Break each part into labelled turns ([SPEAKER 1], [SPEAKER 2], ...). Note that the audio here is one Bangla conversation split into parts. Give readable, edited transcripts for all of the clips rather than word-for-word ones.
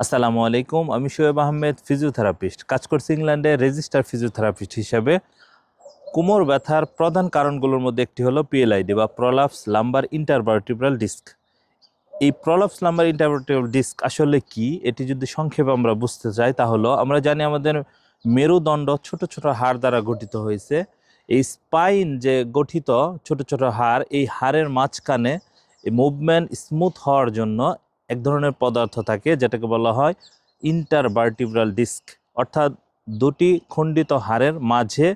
[SPEAKER 1] আসসালামু আলাইকুম। আমি শোয়েব আহমেদ, ফিজিওথেরাপিস্ট। কাজ করছি ইংল্যান্ডে রেজিস্টার ফিজিওথেরাপিস্ট হিসেবে। কোমর ব্যথার প্রধান কারণগুলোর মধ্যে একটি হলো পিএলআইডি বা প্রলাপস লাম্বার ইন্টারভার্টিব্রাল ডিস্ক। এই প্রলাপস লাম্বার ইন্টারভার্টিব্রাল ডিস্ক আসলে কি, এটি যদি সংক্ষেপে আমরা বুঝতে চাই তাহলে আমরা জানি আমাদের মেরুদণ্ড ছোট ছোট হাড় দ্বারা গঠিত হয়েছে। এই স্পাইন যে গঠিত ছোট ছোট হাড়, এই হাড়ের মাঝখানে এই মুভমেন্ট স্মুথ হওয়ার জন্য এক ধরনের পদার্থ থাকে যেটাকে বলা হয় ইন্টারভার্টিব্রাল ডিস্ক। অর্থাৎ দুটি খণ্ডিত হাড়ের মাঝে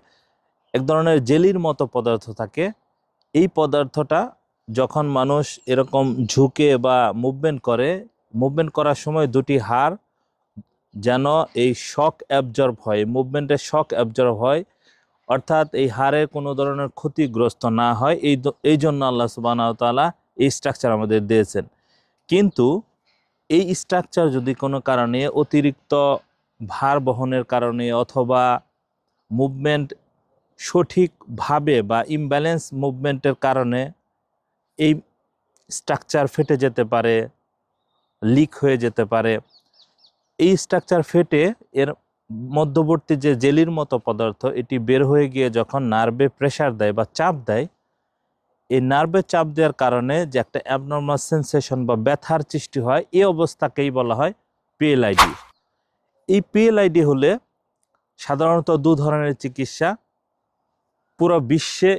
[SPEAKER 1] এক ধরনের জেলির মতো পদার্থ থাকে। এই পদার্থটা যখন মানুষ এরকম ঝুঁকে বা মুভমেন্ট করার সময় দুটি হাড় যেন এই শক অ্যাবজর্ব হয়, মুভমেন্টের শক অ্যাবজর্ব হয়, অর্থাৎ এই হাড়ের কোনো ধরনের ক্ষতিগ্রস্ত না হয়। এই জন্য আল্লাহ সুবহানাহু ওয়া তাআলা এই স্ট্রাকচার আমাদের দিয়েছেন। কিন্তু এই স্ট্রাকচার যদি কোনো কারণে অতিরিক্ত ভার বহনের কারণে অথবা মুভমেন্ট সঠিকভাবে বা ইমব্যালেন্স মুভমেন্টের কারণে এই স্ট্রাকচার ফেটে যেতে পারে, লিক হয়ে যেতে পারে। এই স্ট্রাকচার ফেটে এর মধ্যবর্তী যে জেলির মতো পদার্থ এটি বের হয়ে গিয়ে যখন নার্ভে প্রেসার দেয় বা চাপ দেয়, এই নার্ভে চাপ দেওয়ার কারণে যে একটা অ্যাবনর্মাল সেন্সেশন বা ব্যথার সৃষ্টি হয়, এই অবস্থাকেই বলা হয় পিএলআইডি। এই পিএলআইডি হলে সাধারণত দু ধরনের চিকিৎসা পুরো বিশ্বে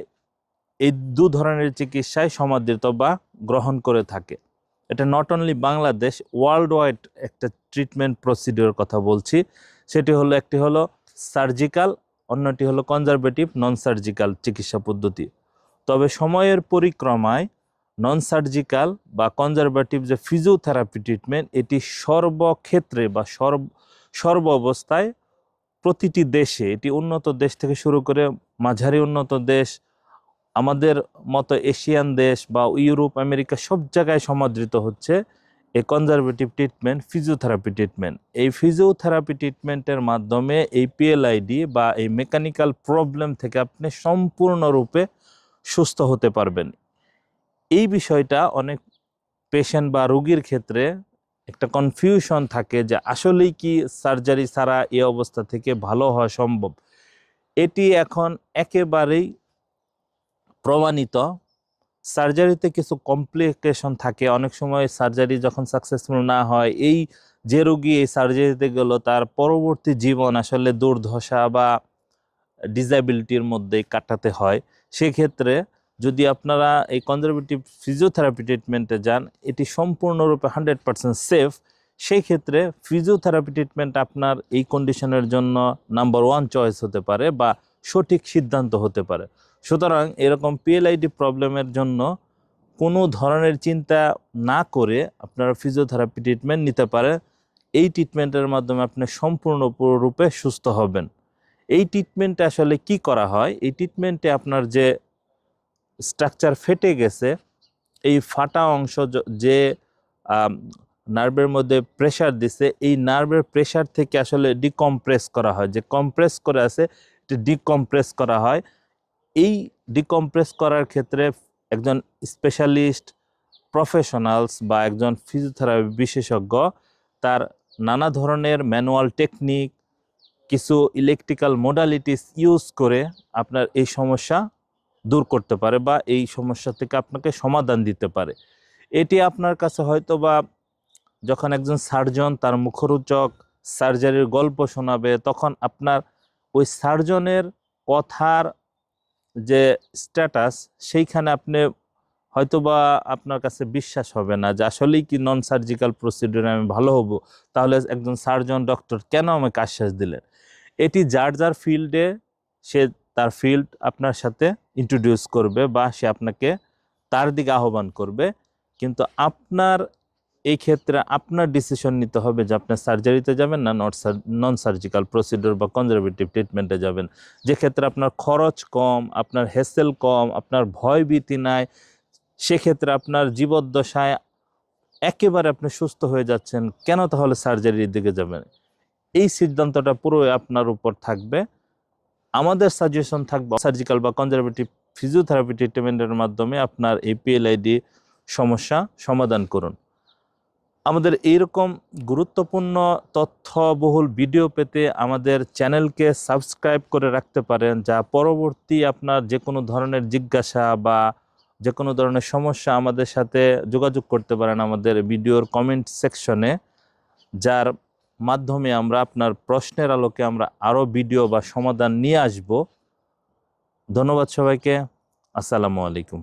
[SPEAKER 1] এই দু ধরনের চিকিৎসায় সমাদৃত বা গ্রহণ করে থাকে। এটা not only Bangladesh, world wide একটা ট্রিটমেন্ট প্রসিডিওর কথা বলছি। সেটি হলো, একটি হলো সার্জিক্যাল, অন্যটি হলো কনজারভেটিভ নন সার্জিক্যাল চিকিৎসা পদ্ধতি। তবে সময়ের পরিক্রমায় নন সার্জিক্যাল বা কনজারভেটিভ যে ফিজিওথেরাপি ট্রিটমেন্ট, এটি সর্বক্ষেত্রে বা সর্ব অবস্থায় প্রতিটি দেশে, এটি উন্নত দেশ থেকে শুরু করে মাঝারি উন্নত দেশ, আমাদের মতো এশিয়ান দেশ বা ইউরোপ আমেরিকা সব জায়গায় সমাদৃত হচ্ছে এই কনজারভেটিভ ট্রিটমেন্ট, ফিজিওথেরাপি ট্রিটমেন্ট। এই ফিজিওথেরাপি ট্রিটমেন্টের মাধ্যমে এই পিএলআইডি বা এই মেকানিক্যাল প্রবলেম থেকে আপনি সম্পূর্ণরূপে সুস্থ হতে পারবেন। এই বিষয়টা অনেক পেশেন্ট বা রোগীর ক্ষেত্রে একটা কনফিউশন থাকে যে আসলেই কি সার্জারি ছাড়া এই অবস্থা থেকে ভালো হওয়া সম্ভব। এটি এখন একেবারেই প্রমাণিত। সার্জারিতে কিছু কমপ্লিকেশন থাকে, অনেক সময় সার্জারি যখন সাকসেসফুল না হয়, এই যে রোগী এই সার্জারিতে গেল তার পরবর্তী জীবন আসলে দুর্দশা বা ডিসএবিলিটির মধ্যে কাটাতে হয়। সেক্ষেত্রে যদি আপনারা এই কনজারভেটিভ ফিজিওথেরাপি ট্রিটমেন্টে যান, এটি সম্পূর্ণরূপে 100% সেফ। সেই ক্ষেত্রে ফিজিওথেরাপি ট্রিটমেন্ট আপনার এই কন্ডিশনের জন্য নাম্বার 1 চয়েস হতে পারে বা সঠিক সিদ্ধান্ত হতে পারে। সুতরাং এরকম পিএলআইডি প্রবলেমের জন্য কোনো ধরনের চিন্তা না করে আপনারা ফিজিওথেরাপি ট্রিটমেন্ট নিতে পারে। এই ট্রিটমেন্টের মাধ্যমে আপনি সম্পূর্ণরূপে সুস্থ হবেন। এই ট্রিটমেন্টে আসলে কি করা হয়? এই ট্রিটমেন্টে আপনার যে স্ট্রাকচার ফেটে গেছে, এই ফাটা অংশ যে নার্ভের মধ্যে প্রেসার দিছে, এই নার্ভের প্রেসার থেকে আসলে ডিকম্প্রেস করা হয়। যে কম্প্রেস করে আছে এটি ডিকম্প্রেস করা হয়। এই ডিকম্প্রেস করার ক্ষেত্রে একজন স্পেশালিস্ট প্রফেশনালস বা একজন ফিজিওথেরাপি বিশেষজ্ঞ তার নানা ধরনের ম্যানুয়াল টেকনিক, কিছু ইলেকট্রিক্যাল মোডালিটিস ইউজ করে আপনার এই সমস্যা দূর করতে পারে বা এই সমস্যা থেকে আপনাকে সমাধান দিতে পারে। এটি আপনার কাছে হয়তো বা যখন একজন সার্জন তার মুখরোচক সার্জারির গল্প শোনাবে, তখন আপনার ওই সার্জনের কথার যে স্ট্যাটাস, সেইখানে আপনি হয়তোবা আপনার কাছে বিশ্বাস হবে না যে আসলেই কি নন সার্জিক্যাল প্রসিডিউরে আমি ভালো হব, তাহলে একজন সার্জন ডক্টর কেন আমাকে আশ্বাস দিলেন। এটি যার যার ফিল্ডে সে তার ফিল্ড আপনার সাথে ইন্ট্রোডিউস করবে বা সে আপনাকে তার দিকে আহ্বান করবে। কিন্তু আপনার এই ক্ষেত্রে আপনার ডিসিশন নিতে হবে যে আপনি সার্জারিতে যাবেন না নন সার্জিক্যাল প্রসিডিউর বা কনজারভেটিভ ট্রিটমেন্টে যাবেন। যে ক্ষেত্রে আপনার খরচ কম, আপনার হ্যাসেল কম, আপনার ভয়ভীতি নাই, সেক্ষেত্রে আপনার জীবদ্দশায় একেবারে আপনি সুস্থ হয়ে যাচ্ছেন, কেন তাহলে সার্জারির দিকে যাবেন? এই সিদ্ধান্তটা পুরোই আপনার উপর থাকবে। আমাদের সাজেশন থাকবে সার্জিক্যাল বা কনজারভেটিভ ফিজিওথেরাপি ট্রিটমেন্টের মাধ্যমে আপনার এই পিএলআইডি সমস্যা সমাধান করুন। আমাদের এইরকম গুরুত্বপূর্ণ তথ্যবহুল ভিডিও পেতে আমাদের চ্যানেলকে সাবস্ক্রাইব করে রাখতে পারেন, যা পরবর্তী আপনার যে কোনো ধরনের জিজ্ঞাসা বা যে কোনো ধরনের সমস্যা আমাদের সাথে যোগাযোগ করতে পারেন আমাদের ভিডিওর কমেন্ট সেকশনে, যার মাধ্যমে আমরা আপনার প্রশ্নের আলোকে আমরা আরও ভিডিও বা সমাধান নিয়ে আসব। ধন্যবাদ সবাইকে। আসসালামু আলাইকুম।